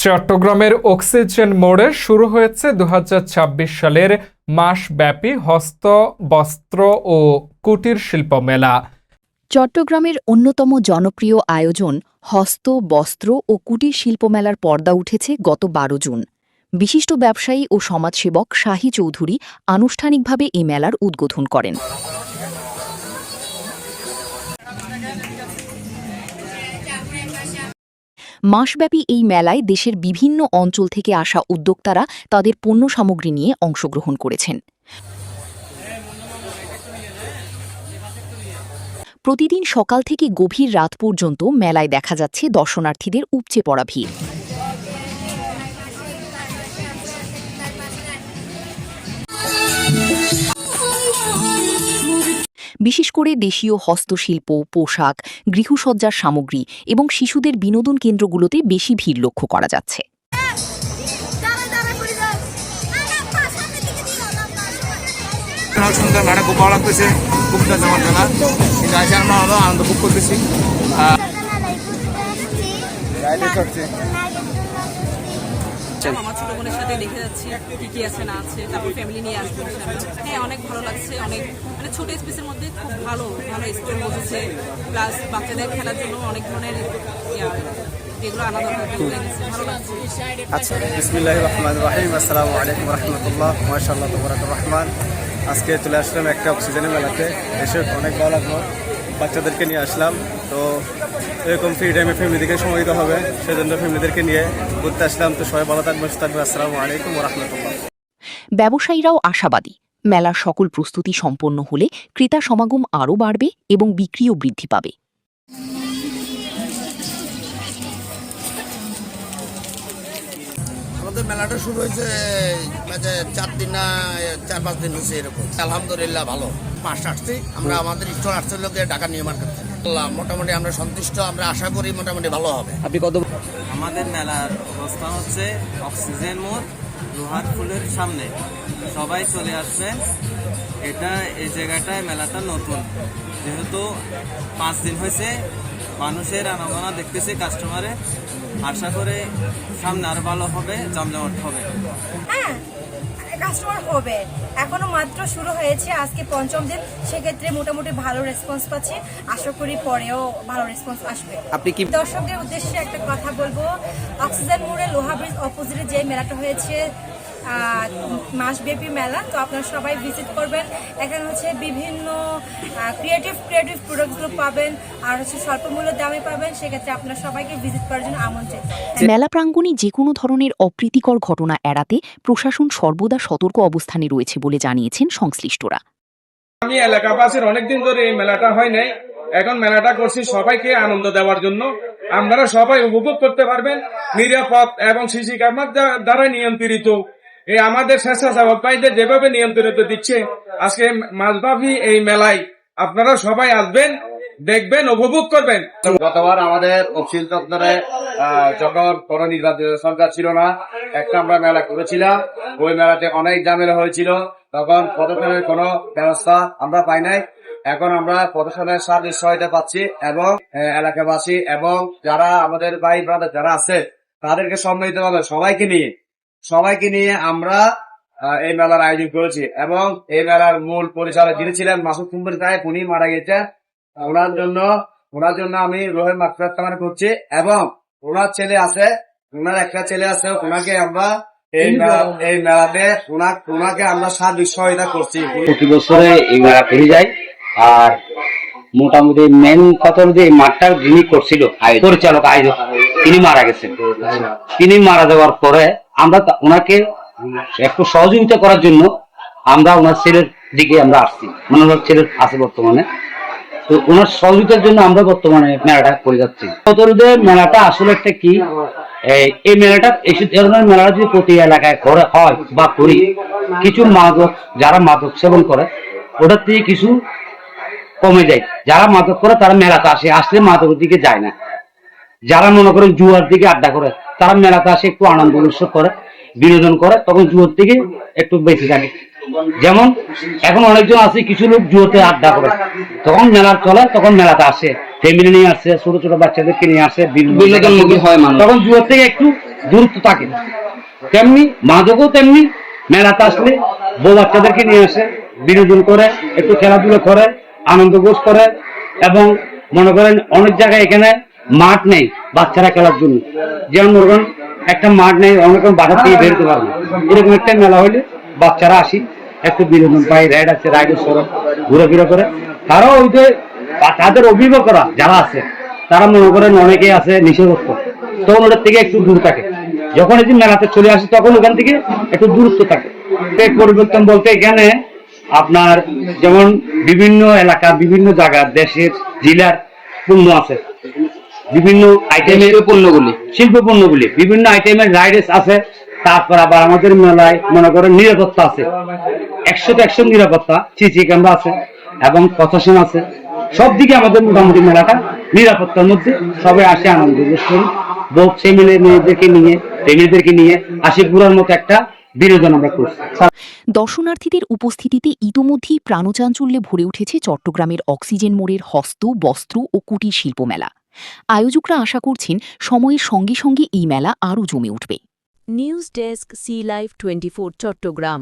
চট্টগ্রামের অক্সিজেন মোড়ে শুরু হয়েছে ২০২৬ সালের মাসব্যাপী হস্ত, বস্ত্র ও কুটির শিল্প মেলা। চট্টগ্রামের অন্যতম জনপ্রিয় আয়োজন হস্ত, বস্ত্র ও কুটির শিল্প মেলার পর্দা উঠেছে গত ১২ জুন। বিশিষ্ট ব্যবসায়ী ও সমাজসেবক শাহী চৌধুরী আনুষ্ঠানিকভাবে এই মেলার উদ্বোধন করেন। মাসব্যাপী এই মেলায় দেশের বিভিন্ন অঞ্চল থেকে আসা উদ্যোক্তারা তাদের পণ্য সামগ্রী নিয়ে অংশগ্রহণ করেছেন। প্রতিদিন সকাল থেকে গভীর রাত পর্যন্ত মেলায় দেখা যাচ্ছে দর্শনার্থীদের উপচে পড়া ভিড়। বিশেষ করে দেশীয় হস্তশিল্প, পোশাক, গৃহসজ্জার সামগ্রী এবং শিশুদের বিনোদন কেন্দ্রগুলোতে বেশি ভিড় লক্ষ্য করা যাচ্ছে। খুব ভালো লাগতেছে, খুব আনন্দ ভোগ করতেছি। আমার ছোট বোনের সাথে দেখে যাচ্ছি কি কি আছে না আছে, তারপর ফ্যামিলি নিয়ে আসবো। হ্যাঁ, অনেক ভালো লাগছে। অনেক ছোট স্পেসের মধ্যে খুব ভালো ভালো স্টোর বসেছে, প্লাস বাচ্চাদের খেলার জন্য অনেক ধরনের যেগুলো আলাদা ভালো লাগছে। আচ্ছা, বিসমিল্লাহির রহমানির রহিম। আসসালামু আলাইকুম রাহমাতুল্লাহ। মাশাআল্লাহ, তাবারাকার রহমান। আজকে চলে আসলাম একটা অক্সিজেনের মেলাতে, এসে অনেক ভালো লাগলো। বাচ্চাদেরকে নিয়ে আসলাম, তো এরকম ফ্রি টাইমে ফ্যামিলিদেরকে সময় দিতে হবে, সেজন্য ফ্যামিলিদেরকে নিয়ে ঘুরতে আসলাম। তো সবাই ভালো থাকবে, সুস্থ থাকবে। আসসালামু আলাইকুম রাহমাতুল্লাহ। ব্যবসায়ীরাও আশাবাদী, মেলার সকল প্রস্তুতি সম্পন্ন হলে ক্রেতা সমাগম আরও বাড়বে এবং বিক্রিও বৃদ্ধি পাবে। আমাদের মেলাটা শুরু হয়েছে 4 দিন না 4-5 দিন হয়েছে এরকম। আলহামদুলিল্লাহ ভালো। মাস আসছি আমরা, আমাদের স্টোর আসছে লোকে ঢাকা নিউ মার্কেট থেকে। মোটামুটি আমরা সন্তুষ্ট, আমরা আশা করি মোটামুটি ভালো হবে। আপনি কত? আমাদের মেলার অবস্থান হচ্ছে অক্সিজেন মোড়, লোহার ফুলের সামনে। সবাই চলে আসবেন। এই জায়গাটায় মেলাটা নতুন, যেহেতু 5 দিন হয়েছে, মানুষের আনাগোনা দেখতেছে, কাস্টমারে। আশা করে সামনে আরো ভালো হবে, জমজমাট হবে। হ্যাঁ, কাস্টমার হবে। এখনো মাত্র শুরু হয়েছে, আজকে ৫ম দিন। সেক্ষেত্রে মোটামুটি ভালো রেসপন্স পাচ্ছি। আশা করি পরেও ভালো রেসপন্স আসবে। আপনি কি দর্শকদের উদ্দেশ্যে একটা কথা বলবো, অক্সিজেন মোড়ে লোহা ব্রিজ অপোজিটে যে মেলাটা হয়েছে মাসব্যাপী মেলা, তো আপনারা সবাই ভিজিট করবেন। এখানে হচ্ছে বিভিন্ন ক্রিয়েটিভ প্রোডাক্টগুলো পাবেন, আর হচ্ছে স্বল্প মূল্যের দামে পাবেন। সেক্ষেত্রে আপনারা সবাইকে ভিজিট করার জন্য আমন্ত্রিত। মেলা প্রাঙ্গণে যে কোনো ধরনের অপ্রীতিকর ঘটনা এড়াতে প্রশাসন সর্বদা সতর্ক অবস্থানে রয়েছে বলে জানিয়েছেন সংশ্লিষ্টরা। আমি এলাকাবাসীর অনেকদিন ধরে এই মেলাটা হয় নাই, এখন মেলাটা করছি সবাইকে আনন্দ দেওয়ার জন্য। আপনারা সবাই উপভোগ করতে পারবেন নিরাপদ এবং সিসি ক্যামেরার দ্বারা নিয়ন্ত্রিত। এই আমাদের স্বেচ্ছাসেবক ভাইদের যেভাবে নিয়ন্ত্রিত দিচ্ছে আজকে মাসব্যাপী এই মেলায়, আপনারা সবাই আসবেন, দেখবেন, উপভোগ করবেন। গতবার আমাদের অক্সিজেন চত্বরে যখন কোন নির্বাচন সরকার ছিল না, একটা আমরা মেলা করেছিলাম। ওই মেলাতে অনেক ঝামেলা হয়েছিল, তখন প্রশাসনের কোনো ব্যবস্থা আমরা পাই নাই। এখন আমরা প্রশাসনের সাথে সহায়তা পাচ্ছি এবং এলাকাবাসী এবং যারা আমাদের ভাই ব্রাদার যারা আছে তাদেরকে সম্মিলিত ভাবে সবাইকে নিয়ে আমরা এই মেলার আয়োজন করেছি। এবং এই মেলার মূল পরিচালক যিনি ছিলেন মাসুদ কুম্বর সাহেব, উনি মারা গেছেন। ওনার জন্য আমি রোহের মাগফিরাত কামনা করছি। এবং ওনার একটা ছেলে আছে, ওনাকে আমরা এই মেলাতে ওনাকে আমরা সার্বিক সহায়তা করছি। প্রতি বছরে এই মেলা ফিরে যায়। আর মোটামুটি মেন কথা যে এই মাঠটার যিনি করছিল পরিচালক আয়োজক, তিনি মারা গেছেন। তিনি মারা যাওয়ার পরে আমরা ওনাকে একটু সহযোগিতা করার জন্য আমরা ওনার ছেলের দিকে আমরা আসছি, মানে ওনার ছেলের আছে বর্তমানে, তো ওনার সহযোগিতার জন্য আমরা বর্তমানে মেলাটা করে যাচ্ছি। মেলাটা আসলে একটা কি, এই মেলাটা এই ধরনের মেলাটা যদি প্রতি এলাকায় করে হয় বা করি, কিছু যারা মাদক সেবন করে ওটার থেকে কিছু কমে যায়। যারা মাদক করে তারা মেলাতে আসলে মাদকের দিকে যায় না। যারা মনে করেন জুয়ার দিকে আড্ডা করে, তারা মেলাতে আসে একটু আনন্দ উৎসব করে, বিনোদন করে, তখন জুয়ার দিকে একটু বেশি থাকে। যেমন এখন অনেকজন আছে, কিছু লোক জুয়াতে আড্ডা করে, তখন মেলা চলে, তখন মেলাতে আসে, ফ্যামিলি নিয়ে আসে, ছোট ছোট বাচ্চাদেরকে নিয়ে আসে, বিনোদনমুখী হয় মানুষ, তখন জুয়ার থেকে একটু দূরত্ব থাকে, তেমনি মাদকও তেমনি মেলাতে আসলে বউ বাচ্চাদেরকে নিয়ে আসে, বিনোদন করে, একটু খেলাধুলা করে, আনন্দ গোস করে। এবং মনে করেন অনেক জায়গায় এখানে মাঠ নেই বাচ্চারা খেলার জন্য, যেমন মনে করেন একটা মাঠ নেই, অনেক বাসা থেকে বেরোতে পারবে না। এরকম একটা মেলা হলে বাচ্চারা আসি, একটু বিনোদন পাই, রাইড আছে, রাইডের সরব ঘুরাফেরা করে। তারাও ওই যে তাদের অভিভাবকরা যারা আছে তারা মনে করেন অনেকেই আছে নিষেধত্ব, তখন ওদের থেকে একটু দূর থাকে। যখন এই যে মেলাতে চলে আসি তখন ওখান থেকে একটু দূরত্ব থাকে। পরিবর্তন বলতে এখানে আপনার যেমন বিভিন্ন এলাকা, বিভিন্ন জায়গার, দেশের, জেলার পণ্য আছে, বিভিন্ন আইটেমের শিল্প পণ্যগুলি, বিভিন্ন আইটেমের রাইডেস আছে। তারপর আবার আমাদের মেলায় মনে করেন নিরাপত্তা আছে, 100% নিরাপত্তা, সিসি ক্যামেরা আছে এবং প্রশাসন আছে। সব দিকে আমাদের মোটামুটি মেলাটা নিরাপত্তার মধ্যে, সবাই আসে আনন্দ করি, বউ ছেলে মেয়েদেরকে নিয়ে, ফ্যামিলিদেরকে নিয়ে আসি, ঘুরার মতো একটা বিনোদন আমরা করছি। দর্শনার্থীদের উপস্থিতিতে ইতোমধ্যেই প্রাণচাঞ্চল্যে ভরে উঠেছে চট্টগ্রামের অক্সিজেন মোড়ের হস্ত, বস্ত্র ও কুটির শিল্প মেলা। আয়োজকরা আশা করছেন সময়ের সঙ্গে সঙ্গে এই মেলা আরও জমে উঠবে। News desk, C live 24 Chittagong.